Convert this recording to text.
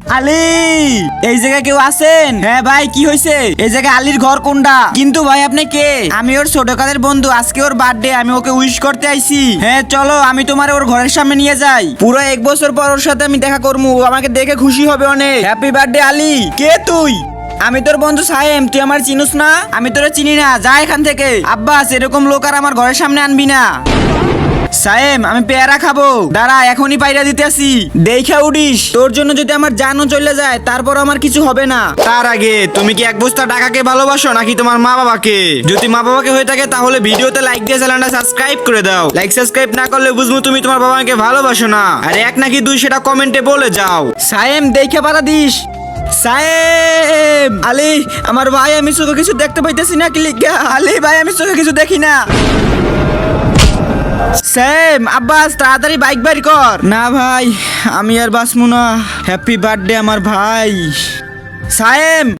আলী, এই জায়গায় কেউ আছেন? হ্যাঁ ভাই, কি হয়েছে? এই জায়গায় আলীর ঘর কোনটা? কিন্তু ভাই আপনি কে? আমি ওর ছোটকালের বন্ধু, আজকে ওর বার্থডে, আমি ওকে উইশ করতে আইছি। হ্যাঁ চলো, আমি তোমার ওর ঘরের সামনে নিয়ে যাই। পুরো 1 বছর পর ওর সাথে আমি দেখা করবো, ও আমাকে দেখে খুশি হবে অনেক। Happy birthday Ali. কে তুই? আমি তোর বন্ধু সায়েম, তুই আমার চিনুস না? আমি তোরা চিনি না, যা এখান থেকে। আব্বাস, এরকম লোক আর আমার ঘরের সামনে আনবি না। সায়েম, আমি পেয়ারা খাবো, দাঁড়া এখনই পাইরা দিতে আসি। দেখা উড়িস, তোর জন্য যদি আমার জানও চলে যায় তারপর আমার কিছু হবে না। তার আগে তুমি কি এক বস্তা টাকাকে ভালোবাসো নাকি তোমার মা বাবাকে? যদি মা বাবাকে হয়ে থাকে তাহলে ভিডিওতে লাইক দিয়ে চ্যানেলটা সাবস্ক্রাইব করে দাও। লাইক সাবস্ক্রাইব না করলে বুঝবো তুমি তোমার বাবাকে ভালোবাসো না। আর এক নাকি দুই সেটা কমেন্টে বলে যাও। সায়েম, দেখে পারা দিস। সায়েম, আলী আমার ভাই, আমি চোখে কিছু দেখতে পাইতেছি না। কি লিখা? আলী ভাই, আমি চোখে কিছু দেখি না। সায়েম, আব্বাস তাড়াতাড়ি বাইক বের কর। না ভাই, আমি আর বাঁচবো না। হ্যাপি বার্থডে আমার ভাই। সায়েম।